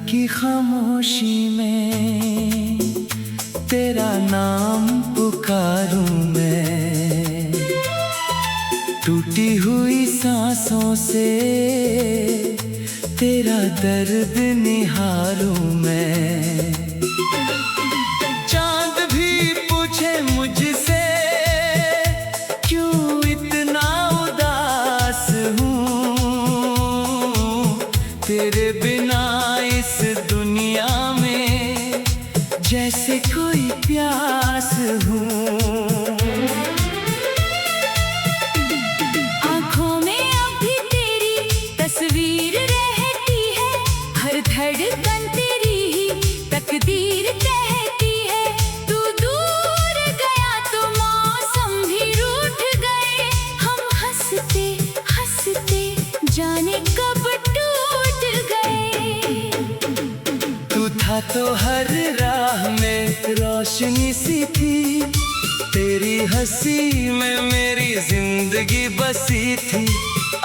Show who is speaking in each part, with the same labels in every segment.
Speaker 1: की खामोशी में तेरा नाम पुकारूं मैं, टूटी हुई सांसों से तेरा दर्द निहारूं मैं। चांद भी पूछे मुझसे क्यों इतना उदास हूँ, तेरे बिना इस दुनिया में जैसे कोई प्यास हूँ।
Speaker 2: आँखों में अभी तेरी तस्वीर रहती है, हर धड़कन तेरी ही तकदीर कहती है। तू दूर गया तो मौसम भी रूठ गए, हम हंसते हंसते जाने कब टूट गए।
Speaker 1: तू था तो हर राह में रोशनी सी थी, तेरी हंसी में मेरी जिंदगी बसी थी।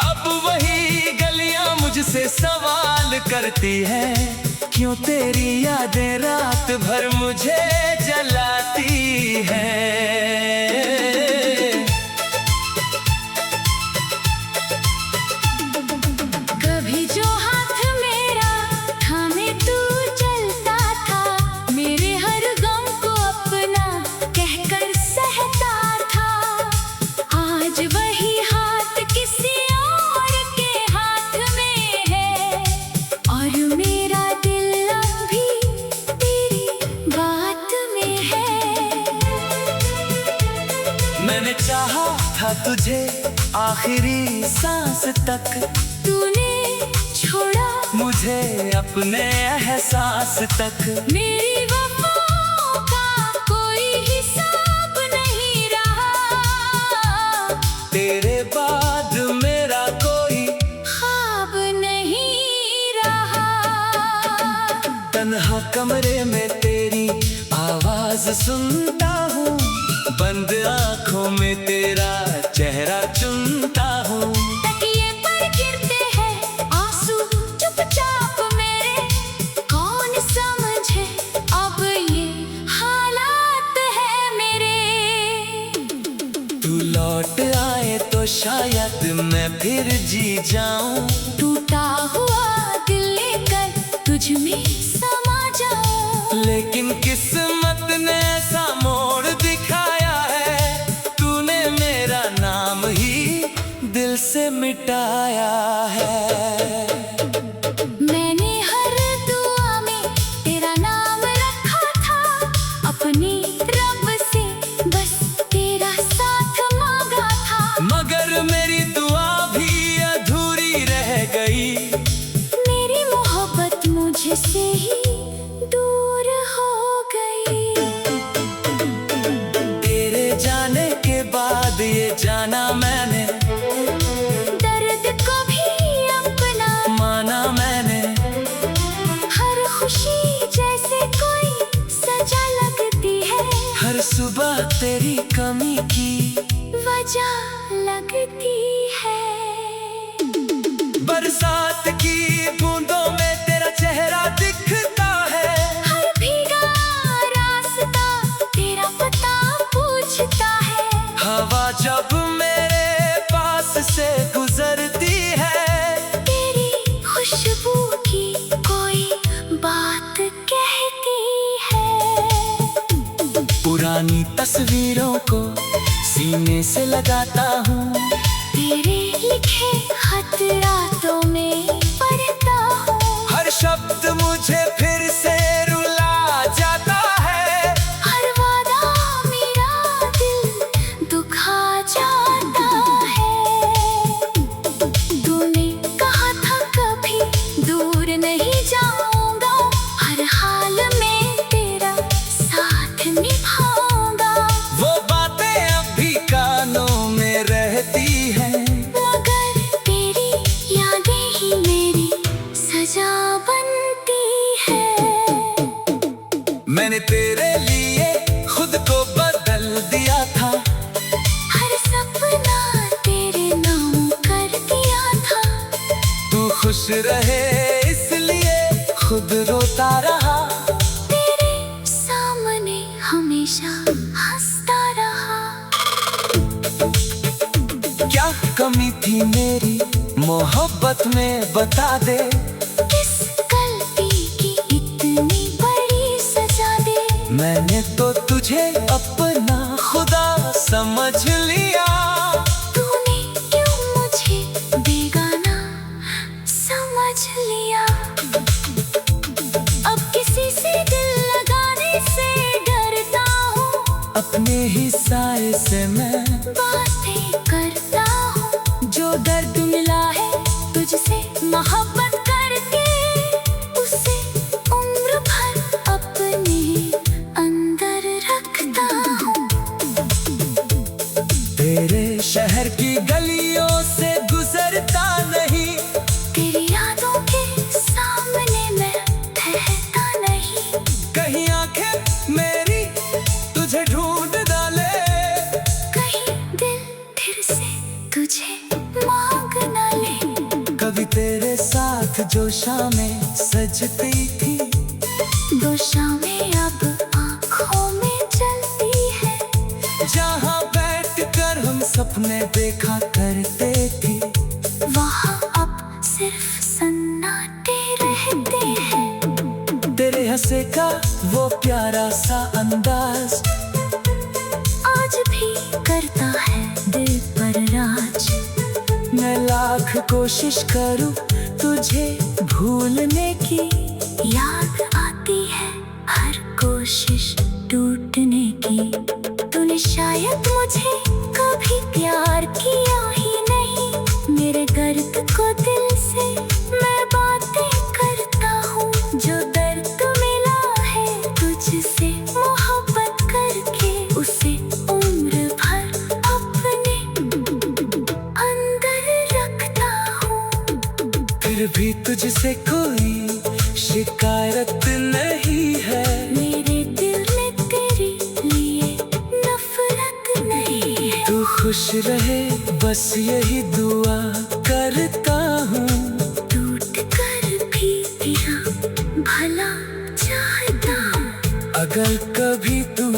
Speaker 1: अब वही गलियां मुझसे सवाल करती है, क्यों तेरी यादें रात भर मुझे जलाती है।
Speaker 2: कभी जो हाथ मेरा थामे तू चलता था, मेरे हर गम को अपना कहकर सहता था। आज वही हाथ किसी और के हाथ में है, और मेरा दिल अब भी तेरी बात में है।
Speaker 1: मैंने चाहा था तुझे आखिरी सांस तक,
Speaker 2: तूने छोड़ा
Speaker 1: मुझे अपने एहसास तक।
Speaker 2: मेरी वफाओं का कोई हिसाब नहीं रहा,
Speaker 1: तेरे बाद मेरा कोई
Speaker 2: ख्वाब नहीं रहा।
Speaker 1: तन्हा कमरे में तेरी आवाज सुनता हूँ, बंद आँखों में तेरा चेहरा चुनता हूँ।
Speaker 2: तकिए पर गिरते हैं आंसू चुपचाप मेरे, कौन समझे अब ये हालात है मेरे।
Speaker 1: तू लौट आए तो शायद मैं फिर जी जाऊं,
Speaker 2: टूटा हुआ दिल लेकर तुझ में समा जाऊं।
Speaker 1: लेकिन किस्मत ने ऐसा मोड़ दिखाया है, तूने मेरा नाम ही दिल से मिटाया है।
Speaker 2: मैंने हर दुआ में तेरा नाम रखा था, अपनी रब से बस तेरा साथ मांगा था।
Speaker 1: मगर मेरी दुआ भी अधूरी रह गई,
Speaker 2: मेरी मोहब्बत मुझसे ही दूर हो गई।
Speaker 1: तेरे जाने के बाद ये जाना मैंने,
Speaker 2: दर्द को भी अपना
Speaker 1: माना मैंने।
Speaker 2: हर खुशी जैसे कोई सजा लगती है,
Speaker 1: हर सुबह तेरी कमी की
Speaker 2: वजह लगती है।
Speaker 1: बरसात की बूंदों में तेरा चेहरा दिखता है,
Speaker 2: हर भीगा रास्ता तेरा पता पूछता है।
Speaker 1: हवा जब मेरे पास से गुजरती है,
Speaker 2: तेरी खुशबू की कोई बात कहती है।
Speaker 1: पुरानी तस्वीरों को सीने से लगाता हूँ,
Speaker 2: तेरे लिखे खत रातों में पढ़ता हूँ।
Speaker 1: हर शब्द मुझे फिर से रुला जाता है।
Speaker 2: हर वादा मेरा दिल दुखा जाता है। तूने कहा था कभी दूर नहीं जाऊंगा, हर हाल में तेरा साथ निभाऊंगा।
Speaker 1: वो बातें अब भी कानों में रहती हैं,
Speaker 2: मगर तेरी यादें ही मेरी सजा बनती है। हमेशा हंसता रहा।
Speaker 1: क्या कमी थी मेरी मोहब्बत में बता दे,
Speaker 2: किस गलती की इतनी बड़ी सजा दे।
Speaker 1: मैंने तो तुझे अपना खुदा समझ लिया,
Speaker 2: तूने क्यों मुझे बेगाना समझ लिया। अब किसी से दिल लगाने से डरता हूँ,
Speaker 1: अपने ही साए से मैं
Speaker 2: बातें करता हूँ। जो दर्द मिला है तुझसे मोहब्बत करके, उसे उम्र भर अपने अंदर रखता हूँ।
Speaker 1: तेरे शहर की गलियों से गुजरता नहीं,
Speaker 2: तेरी यादों के सामने मैं ठहरता नहीं।
Speaker 1: कहीं आंखें मेरी तुझे ढूंढ डाले,
Speaker 2: कहीं दिल फिर से तुझे मांग न ले।
Speaker 1: कभी तेरे साथ जो शामें सजती थी,
Speaker 2: दो शामें अब आँखों में जलती है।
Speaker 1: जहाँ बैठकर हम सपने देखा करते थे,
Speaker 2: वहाँ अब सिर्फ सन्नाटे रहते हैं।
Speaker 1: तेरे हंसे का वो प्यारा सा अंदाज
Speaker 2: आज भी करता है दिल पर राज।
Speaker 1: मैं लाख कोशिश करूं तुझे भूलने की,
Speaker 2: याद आती है हर कोशिश टूटने की। तूने शायद मुझे कभी प्यार किया ही नहीं। मेरे दर्द को दिल से मैं बातें करता हूँ। जो दर्द मिला है तुझसे मोहब्बत करके, उसे उम्र भर अपने अंदर रखता हूँ।
Speaker 1: फिर भी तुझसे कोई शिकायत नहीं है।
Speaker 2: मेरे दिल में तेरे लिए नफरत नहीं है।
Speaker 1: तू खुश रहे बस यही दुआ करता हूँ,
Speaker 2: टूट कर भी तेरा भला चाहता हूँ।
Speaker 1: अगर कभी तू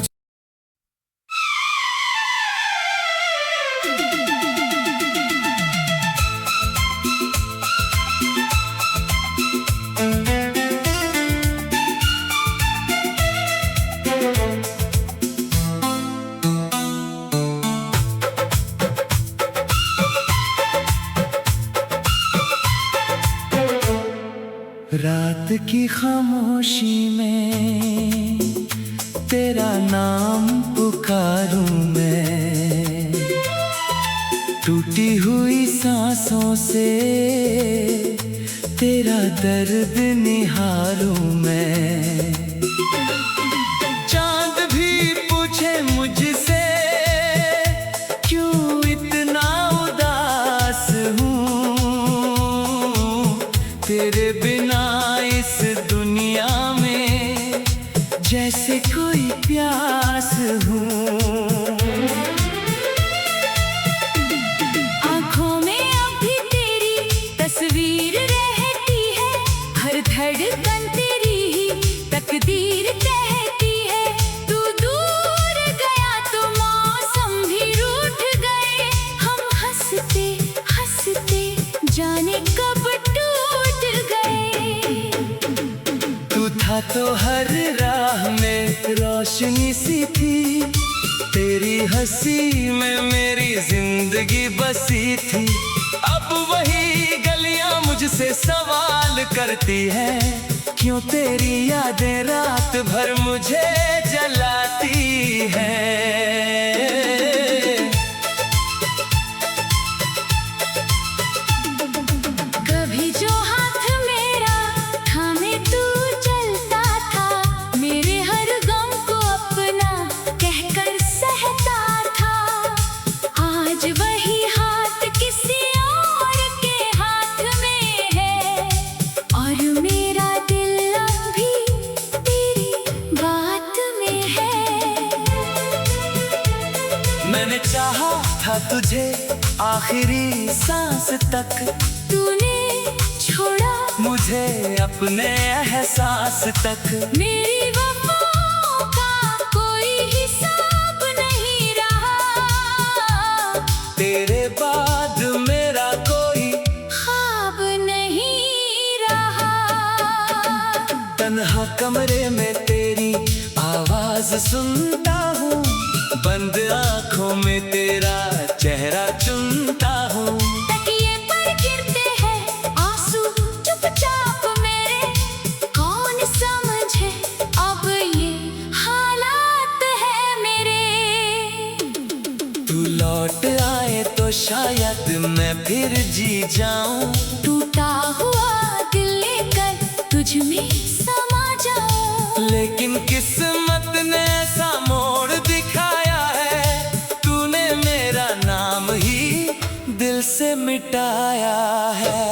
Speaker 1: रात की खामोशी में तेरा नाम पुकारूं मैं, टूटी हुई सांसों से तेरा दर्द निहारूं मैं। चांद भी पूछे मुझसे क्यों इतना उदास हूँ, तेरे बिना इस दुनिया में जैसे कोई प्यास हूँ।
Speaker 2: आँखों में अब भी तेरी तस्वीर रहती है। हर धड़कन तेरी ही तकदीर कहती है। तू दूर गया तो मौसम भी रूठ गए। हम हंसते हंसते जाने कब टूट गए।
Speaker 1: तू था तो हर राह में रोशनी सी थी, तेरी हंसी में मेरी जिंदगी बसी थी। अब वही गलियां मुझसे सवाल करती है, क्यों तेरी यादें रात भर मुझे जलाती है।
Speaker 2: कभी जो हाथ मेरा थामे तू चलता था, मेरे हर गम को अपना कहकर सहता था। आज वही हाथ किसी और के हाथ में है, और मेरा दिल अब भी तेरी बात में है।
Speaker 1: मैंने चाहा था तुझे आखिरी सांस तक,
Speaker 2: तूने छोड़ा
Speaker 1: मुझे अपने एहसास तक।
Speaker 2: मेरी वफाओं का कोई हिसाब
Speaker 1: सुनता हूँ, बंद आँखों में तेरा चेहरा चुनता हूँ।
Speaker 2: तकिए पर गिरते हैं आंसू चुपचाप मेरे, कौन समझे अब ये हालात है मेरे।
Speaker 1: तू लौट आए तो शायद मैं फिर जी जाऊं,
Speaker 2: टूटा हुआ दिल लेकर तुझ में समा जाऊं।
Speaker 1: लेकिन किस्मत ने ऐसा मोड़ दिखाया है, तूने मेरा नाम ही दिल से मिटाया है।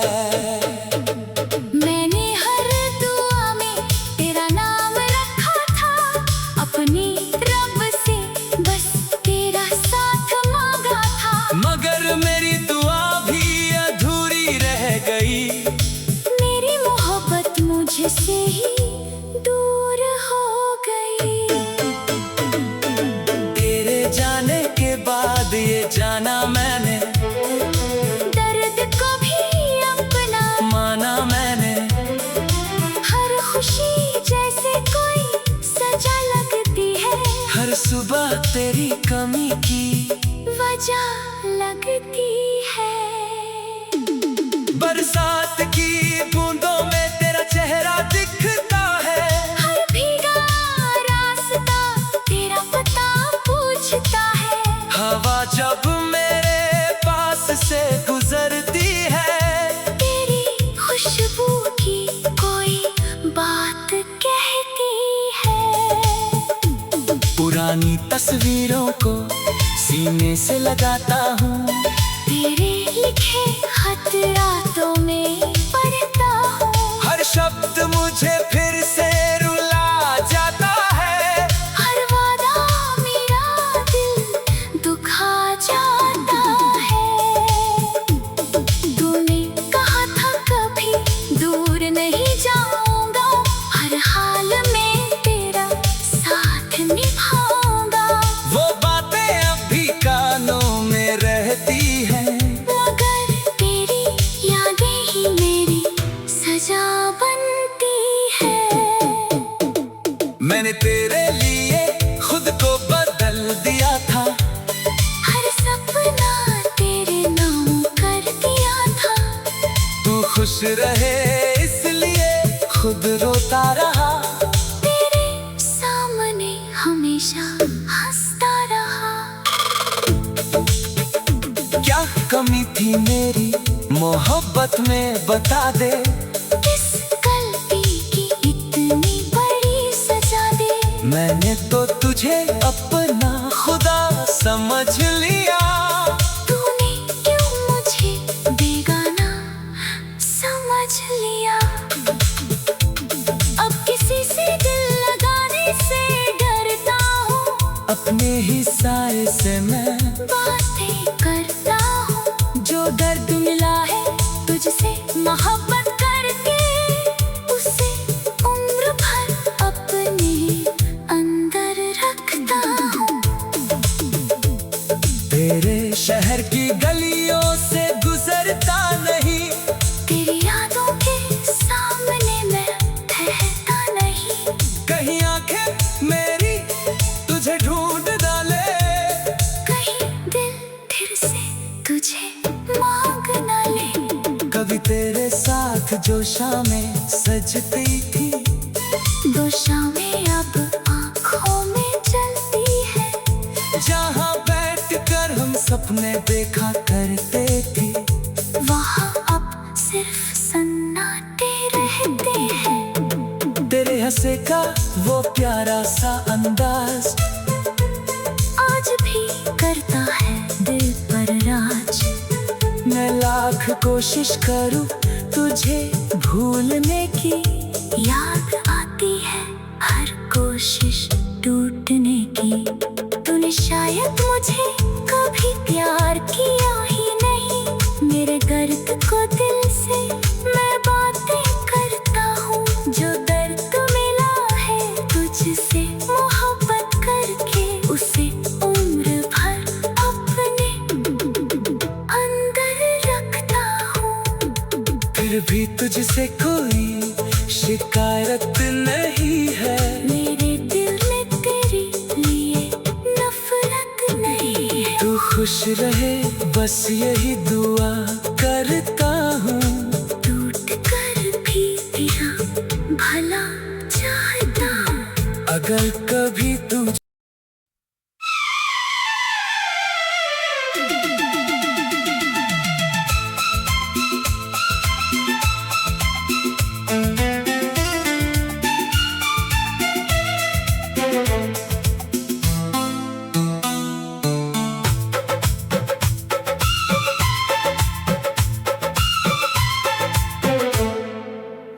Speaker 2: मैंने हर दुआ में तेरा नाम रखा था, अपनी रब से बस तेरा साथ मांगा था।
Speaker 1: मगर मेरी दुआ भी अधूरी रह गई,
Speaker 2: मेरी मोहब्बत मुझसे ही दूर हो गई।
Speaker 1: तेरे जाने के बाद ये जाना मैंने,
Speaker 2: दर्द को भी अपना
Speaker 1: माना मैंने।
Speaker 2: हर खुशी जैसे कोई सजा लगती है,
Speaker 1: हर सुबह तेरी कमी की
Speaker 2: वजह लगती है।
Speaker 1: बरसात की बूंदों में तेरा चेहरा दिखता है,
Speaker 2: हर भीगा रास्ता तेरा पता पूछता है।
Speaker 1: हवा जब मेरे पास से गुजरती है,
Speaker 2: तेरी खुशबू की कोई बात कहती है।
Speaker 1: पुरानी तस्वीरों को सीने से लगाता हूँ,
Speaker 2: तेरे लिखे खत रातों में पढ़ता हूँ।
Speaker 1: हर शब्द मुझे फिर से रुला जाता है,
Speaker 2: हर वादा मेरा दिल दुखा जाता है। तूने कहा था कभी दूर नहीं जाऊंगा, हर हाल में तेरा साथ निभाऊंगा।
Speaker 1: वो बातें अब भी कानों में रहती हैं,
Speaker 2: मगर तेरी यादें ही मेरी सजा बनती है।
Speaker 1: मैंने तेरे लिए खुद को बदल दिया था,
Speaker 2: हर सपना तेरे नाम कर दिया था।
Speaker 1: तू खुश रहे इसलिए खुद रोता रहा,
Speaker 2: तेरे सामने हमेशा हंसता रहा।
Speaker 1: क्या कमी थी मेरी मोहब्बत में बता दे,
Speaker 2: किस गलती की इतनी बड़ी सजा दे।
Speaker 1: मैंने तो तुझे अपना खुदा समझ लिया,
Speaker 2: तूने क्यों मुझे बेगाना समझ लिया। अब किसी से दिल लगाने से डरता हूँ,
Speaker 1: अपने ही साए से मैं
Speaker 2: बातें करता हूँ। जो दर्द मिला है तुझसे मोहब्बत करके, उसे उम्र भर अपने अंदर रखता हूँ।
Speaker 1: तेरे शहर की गलियों से गुजरता नहीं,
Speaker 2: तेरी यादों के सामने मैं ठहरता नहीं।
Speaker 1: कहीं आंखें मेरी तुझे ढूंढ डाले,
Speaker 2: कहीं दिल फिर से तुझे मांग न ले।
Speaker 1: कभी तेरे साथ जो शामें सजती थी,
Speaker 2: दो शामें अब आँखों में जलती है।
Speaker 1: जहाँ बैठकर हम सपने देखा करते थे,
Speaker 2: वहाँ अब सिर्फ सन्नाटे रहते हैं।
Speaker 1: तेरे हंसे का वो प्यारा सा अंदाज
Speaker 2: आज भी करता है दिल पर राज।
Speaker 1: मैं लाख कोशिश करूं तुझे भूलने की,
Speaker 2: याद आती है हर कोशिश टूटने की। तूने शायद मुझे कभी प्यार किया ही नहीं, मेरे दर्द को दिल से मैं बातें करता हूँ। जो दर्द मिला है तुझसे मोहब्बत करके, उसे उम्र भर अपने अंदर रखता हूँ।
Speaker 1: फिर भी तुझसे कोई शिकायत नहीं है।
Speaker 2: मेरे दिल में तेरी
Speaker 1: खुश रहे बस यही दुआ करता हूँ।
Speaker 2: टूट कर भी तेरा भला चाहता हूँ।
Speaker 1: अगर कभी तू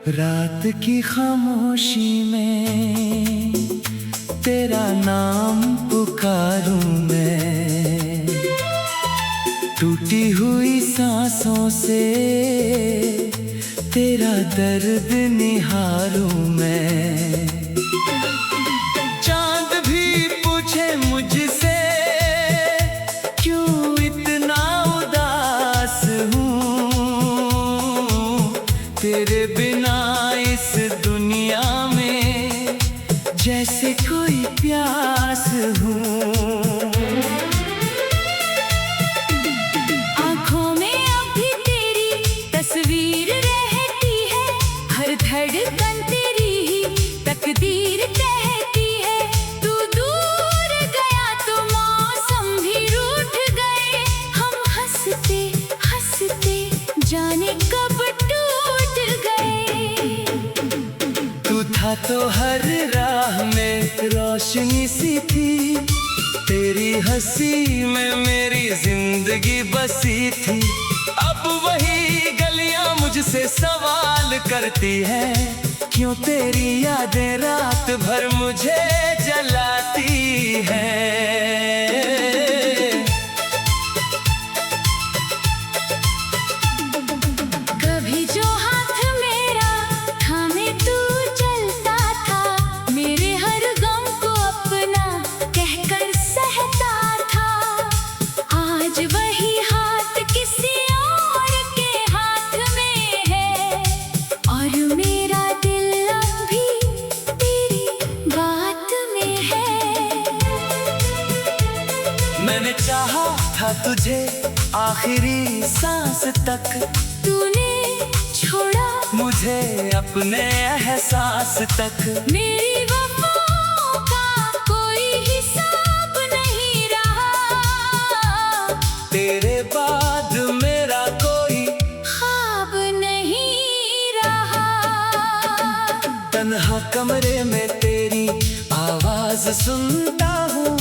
Speaker 1: रात की खामोशी में तेरा नाम पुकारूं मैं, टूटी हुई सांसों से तेरा दर्द निहारूं मैं। चांद भी पूछे मुझसे क्यों इतना उदास हूँ, तेरे बिना इस दुनिया में जैसे कोई प्यास हूँ।
Speaker 2: आँखों में अभी तेरी तस्वीर रहती है, हर धड़कन तेरी ही तकदीर कहती है। तू दूर गया तो मौसम भी रूठ गए, हम हंसते हंसते जाने कब टूट गए।
Speaker 1: तू था तो हर राह में रोशनी सी थी, तेरी हंसी में मेरी जिंदगी बसी थी। अब वही गलियां मुझसे सवाल करती है, क्यों तेरी यादें रात भर मुझे जलाती है।
Speaker 2: कभी जो हाथ मेरा थामे तू चलता था, मेरे हर गम को अपना कहकर सहता था। आज वही हाथ किसी और के हाथ में है, और मेरा दिल अब भी तेरी बात में है।
Speaker 1: मैंने चाहा था तुझे आखिरी सांस तक,
Speaker 2: तूने छोड़ा
Speaker 1: मुझे अपने एहसास तक।
Speaker 2: मेरी वफाओं का कोई हिसाब नहीं रहा,
Speaker 1: तेरे बाद मेरा कोई
Speaker 2: ख्वाब नहीं रहा।
Speaker 1: तन्हा कमरे में तेरी आवाज सुनता हूँ,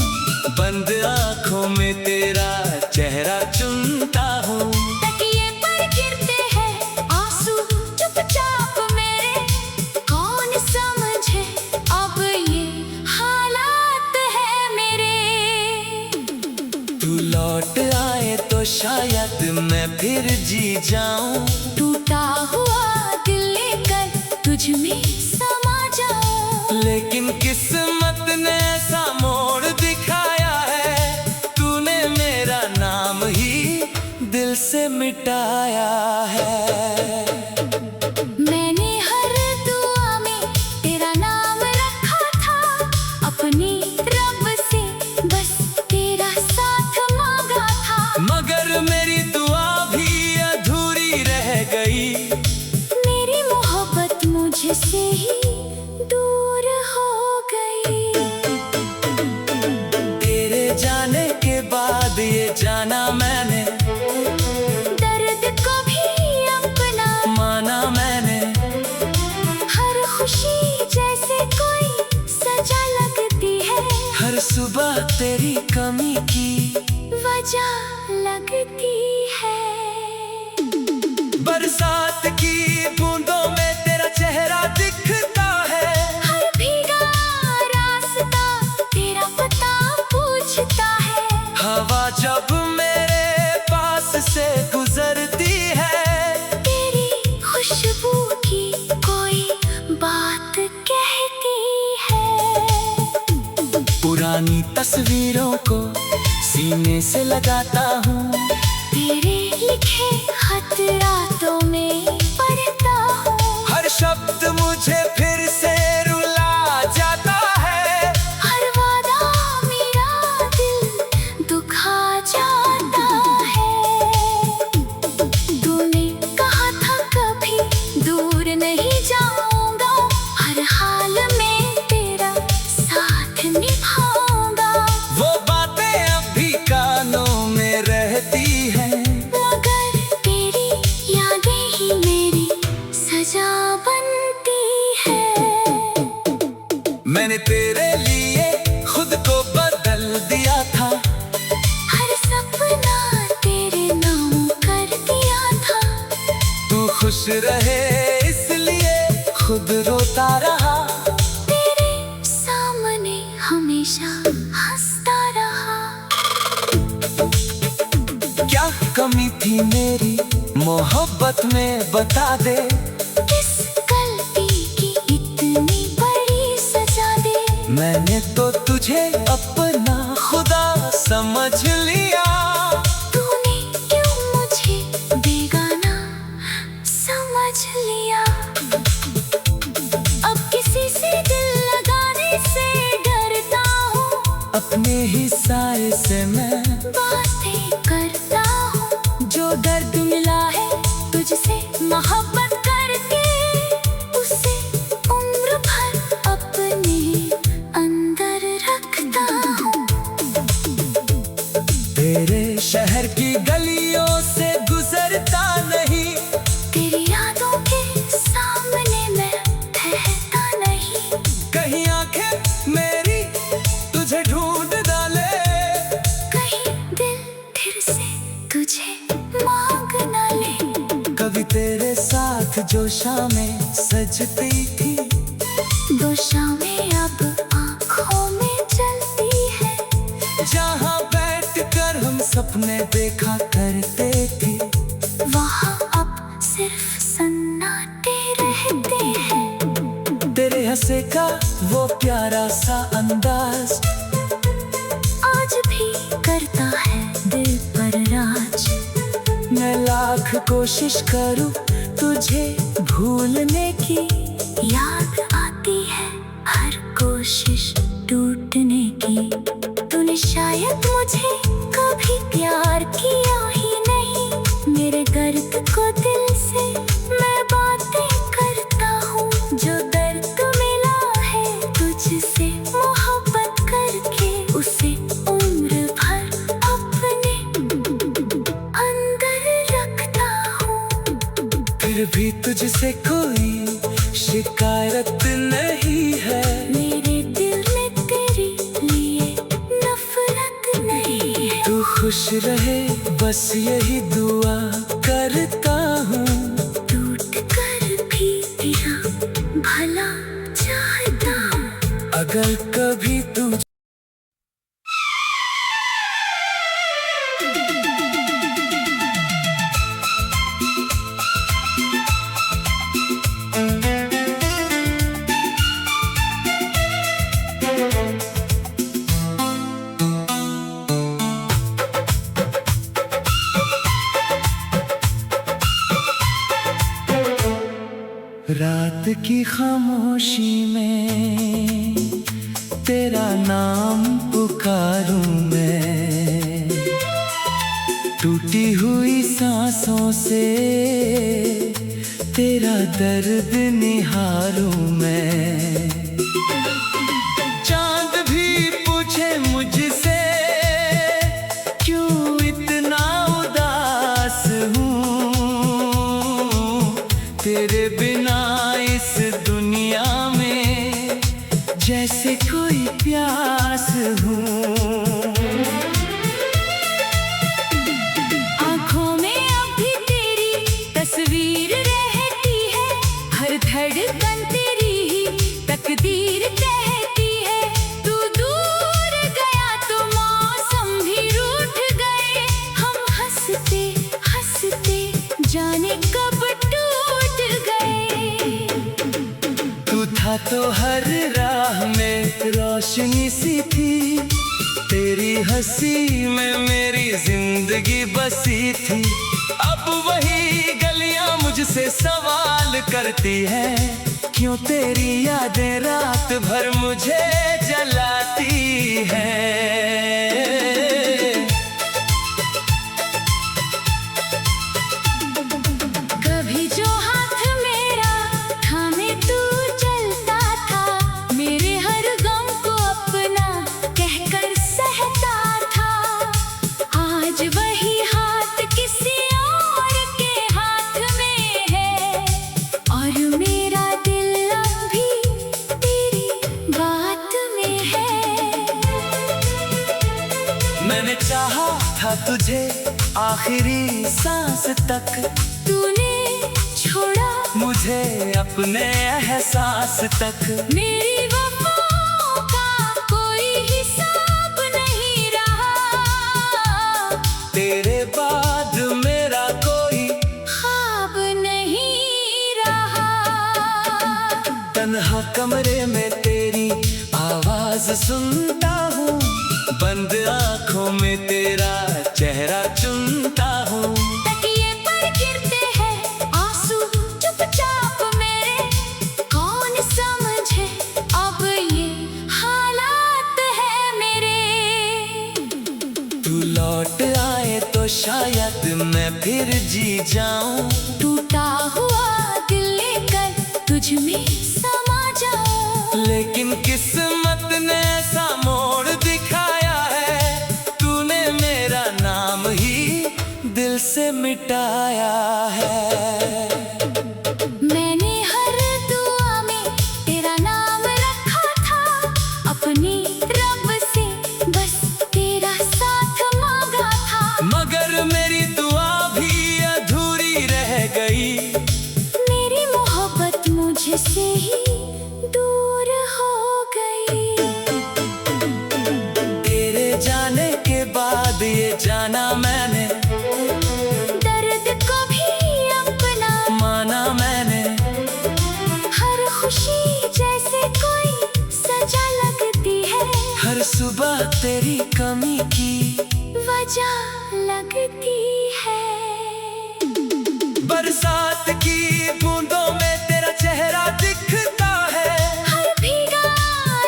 Speaker 1: बंद आँखों में तेरा चेहरा चुनता हूँ।
Speaker 2: तकिए पर गिरते हैं आंसू चुपचाप मेरे, कौन समझे अब ये हालात है मेरे।
Speaker 1: तू लौट आए तो शायद मैं फिर जी जाऊं,
Speaker 2: टूटा हुआ दिल लेकर तुझ में समा जाऊं।
Speaker 1: लेकिन किस्मत ने ऐसा मोड़ दिखाया है, तूने मेरा नाम ही दिल से मिटाया है।
Speaker 2: मैंने हर दुआ में तेरा नाम रखा था, अपने रब से बस तेरा साथ मांगा था।
Speaker 1: मगर मेरी दुआ भी अधूरी रह गई,
Speaker 2: मेरी मोहब्बत मुझसे ही दूर हो गई।
Speaker 1: तेरे जाने के बाद ये जाना मैंने,
Speaker 2: दर्द को भी अपना
Speaker 1: माना मैंने।
Speaker 2: हर खुशी जैसे कोई सजा लगती है,
Speaker 1: हर सुबह तेरी कमी की
Speaker 2: वजह लगती है।
Speaker 1: बरसात की बूंदों में तेरा चेहरा दिखता है,
Speaker 2: हर भीगा रास्ता तेरा पता पूछता है।
Speaker 1: हवा जब मेरे पास से गुजरती है,
Speaker 2: तेरी खुशबू की कोई बात कहती है।
Speaker 1: पुरानी तस्वीरों को सीने से लगाता हूँ,
Speaker 2: तेरे लिखे खत रातों में पढ़ता हूँ।
Speaker 1: हर शब्द मुझे फिर से रुला जाता है।
Speaker 2: हर वादा मेरा दिल दुखा जाता
Speaker 1: खुश रहे इसलिए खुद रोता रहा।
Speaker 2: तेरे सामने हमेशा हंसता रहा।
Speaker 1: क्या कमी थी मेरी मोहब्बत में बता दे,
Speaker 2: किस गलती की इतनी बड़ी सजा दे।
Speaker 1: मैंने तो तुझे अपना खुदा समझ लिया।
Speaker 2: तूने क्यों मुझे बेगाना समझ लिया। अब किसी से दिल लगाने से डरता हूँ।
Speaker 1: अपने ही साए से मैं
Speaker 2: बातें करता हूँ। जो दर्द मिला है तुझसे मोहब्बत करके, उसे उम्र भर अपने अंदर रखता हूँ।
Speaker 1: तेरे शहर की गलियों से गुजरता नहीं,
Speaker 2: तेरी यादों के सामने मैं ठहरता नहीं।
Speaker 1: कहीं आंखें मेरी तुझे ढूंढ डाले,
Speaker 2: कहीं दिल फिर से तुझे मांग न ले।
Speaker 1: कभी तेरे साथ जो शामें सजती थी,
Speaker 2: दो शामें अब आँखों में जलती है।
Speaker 1: जहाँ बैठकर हम सपने देखा करते थे,
Speaker 2: वहाँ अब सिर्फ सन्नाटे रहते हैं।
Speaker 1: तेरे हंसे का वो प्यारा सा अंदाज
Speaker 2: आज भी करता है दिल पर राज।
Speaker 1: मैं लाख कोशिश करूं तुझे भूलने की,
Speaker 2: याद आती है हर कोशिश टूटने की। तूने शायद मुझे कभी प्यार किया ही नहीं। मेरे दर्द को दिल से मैं बातें करता हूँ। जो दर्द मिला है तुझसे मोहब्बत करके, उसे उम्र भर अपने अंदर रखता हूँ।
Speaker 1: फिर भी तुझसे कोई शिकायत नहीं है।
Speaker 2: मेरे दिल में तेरे लिए नफरत नहीं है।
Speaker 1: तू खुश रहे बस यही दुआ करता हूँ।
Speaker 2: टूट कर भी तेरा भला चाहता हूँ।
Speaker 1: अगर कभी तू रात की खामोशी में तेरा नाम पुकारूं मैं, टूटी हुई सांसों से तेरा दर्द निहारूं मैं। चांद भी पूछे मुझसे क्यों इतना उदास हूँ, तेरे बिना इस दुनिया में जैसे कोई प्यास हूँ।
Speaker 2: आँखों में अभी तेरी तस्वीर रहती है। हर धड़कन तेरी ही तकदीर कहती है। तू दूर गया तो मौसम भी रूठ गए। हम हंसते हंसते जाने कब टूट गए।
Speaker 1: तू था तो हर राह में रोशनी सी थी, तेरी हंसी में मेरी जिंदगी बसी थी। अब वही गलियां मुझसे सवाल करती है, क्यों तेरी यादें रात भर मुझे जलाती है।
Speaker 2: कभी जो हाथ मेरा थामे तू चलता था, मेरे हर गम को अपना कहकर सहता था। आज वही हाथ किसी और के हाथ में है, और मेरा दिल अब भी तेरी बात में है।
Speaker 1: मैंने चाहा था तुझे आखिरी सांस तक,
Speaker 2: तूने छोड़ा
Speaker 1: मुझे अपने एहसास तक।
Speaker 2: मेरी वफाओं का कोई हिसाब नहीं रहा,
Speaker 1: तेरे बाद मेरा कोई
Speaker 2: ख्वाब नहीं रहा।
Speaker 1: तन्हा कमरे में तेरी आवाज सुनता हूँ, बंद आँखों में तेरा चेहरा चुनता हूँ।
Speaker 2: तकिए पर गिरते हैं आंसू चुपचाप मेरे, कौन समझे अब ये हालात है मेरे।
Speaker 1: तू लौट आए तो शायद मैं फिर जी जाऊं,
Speaker 2: टूटा हुआ दिल लेकर तुझ में समा जाऊं।
Speaker 1: लेकिन किस्मत ने ऐसा मोड़ दिखाया है, तूने मेरा नाम ही दिल से मिटाया है।
Speaker 2: मैंने हर दुआ में तेरा नाम रखा था, अपनी रब से बस तेरा साथ मांगा था।
Speaker 1: मगर मेरी दुआ भी अधूरी रह गई,
Speaker 2: मेरी मोहब्बत मुझसे ही दूर हो गई।
Speaker 1: तेरे जाने के बाद ये जाना मैंने,
Speaker 2: दर्द को भी अपना
Speaker 1: माना मैंने।
Speaker 2: हर खुशी जैसे कोई सजा लगती है,
Speaker 1: हर सुबह तेरी कमी की
Speaker 2: वजह लगती है।
Speaker 1: बरसात की बूंदों में तेरा चेहरा दिखता है,
Speaker 2: हर भीगा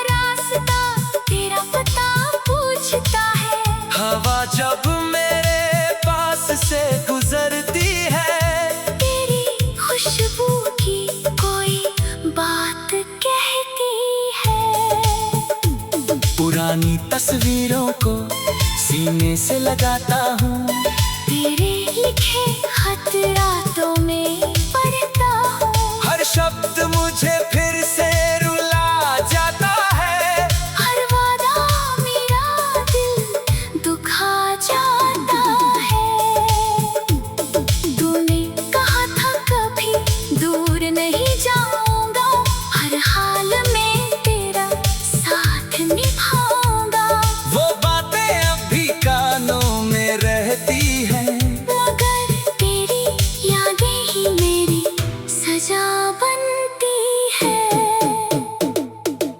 Speaker 2: रास्ता तेरा पता पूछता है।
Speaker 1: हवा जब मेरे पास से गुजरती है,
Speaker 2: तेरी खुशबू की कोई बात कहती है।
Speaker 1: पुरानी तस्वीरों को सीने से लगाता हूँ,
Speaker 2: तेरे लिखे खत रातों में पढ़ता हूँ।
Speaker 1: हर शब्द मुझे फिर से रुला जाता है,
Speaker 2: हर वादा मेरा दिल दुखा जाता है। तूने कहा था कभी दूर नहीं जाऊंगा, हर हाल में तेरा साथ निभाऊंगा।
Speaker 1: वो बातें अभी कानों में रहती हैं,
Speaker 2: मगर तेरी यादें ही मेरी सजा बनती है।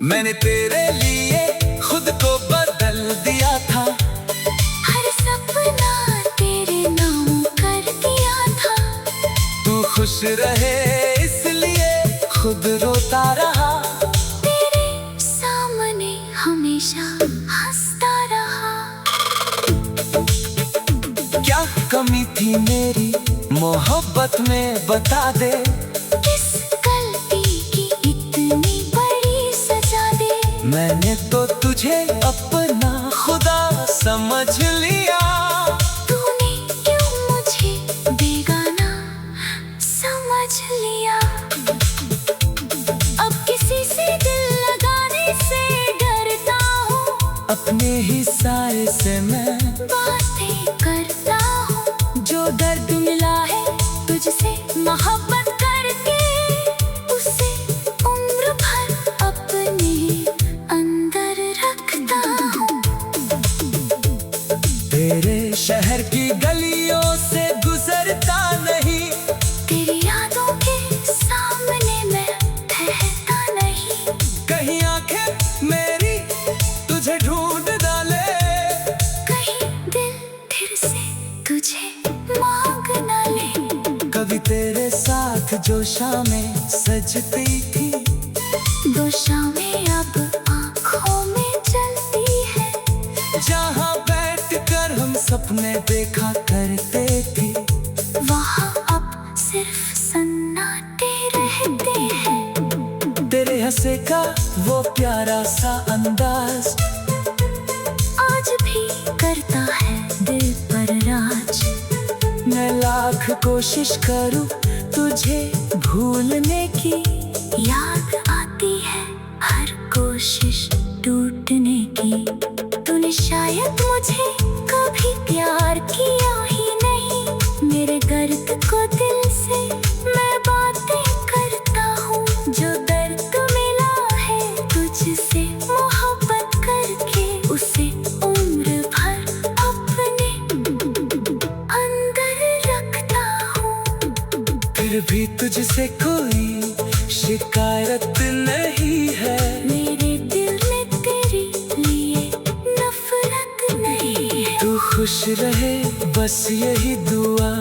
Speaker 1: मैंने तेरे लिए खुद को बदल दिया था,
Speaker 2: हर सपना तेरे नाम कर दिया था।
Speaker 1: तू खुश रहे इसलिए खुद रोता रहा,
Speaker 2: तेरे सामने हमेशा हंसता रहा।
Speaker 1: क्या कमी थी मेरी मोहब्बत में बता दे,
Speaker 2: किस गलती की इतनी बड़ी सजा दे।
Speaker 1: मैंने तो तुझे अपना खुदा समझ लिया,
Speaker 2: तूने क्यों मुझे बेगाना समझ लिया। अब किसी से दिल लगाने से डरता हूँ,
Speaker 1: अपने ही साए से मैं
Speaker 2: बातें करता हूँ। जो दर्द मिला है तुझसे मोहब्बत करके, उसे उम्र भर अपने अंदर रखता हूँ।
Speaker 1: तेरे शहर की गलियों से गुजरता नहीं,
Speaker 2: तेरी यादों के सामने मैं ठहरता नहीं।
Speaker 1: कहीं आंखें मेरी तुझे ढूंढ डाले,
Speaker 2: कहीं दिल फिर से तुझे मांग न ले।
Speaker 1: कभी तेरे साथ जो शामें सजती थी,
Speaker 2: दो शामें अब आँखों में जलती है।
Speaker 1: जहाँ बैठकर हम सपने देखा करते थे,
Speaker 2: वहाँ अब सिर्फ सन्नाटे रहते हैं।
Speaker 1: तेरे हंसे का वो प्यारा सा अंदाज
Speaker 2: आज भी करता है दिल पर राज।
Speaker 1: मैं लाख कोशिश करूं तुझे भूलने की,
Speaker 2: याद आती है हर कोशिश टूटने की। तूने शायद मुझे कभी प्यार किया ही नहीं, मेरे दर्द को दिल से मैं बातें
Speaker 1: भी तुझसे कोई शिकायत नहीं है।
Speaker 2: मेरे दिल में तेरे लिए नफरत नहीं है।
Speaker 1: तू खुश रहे बस यही दुआ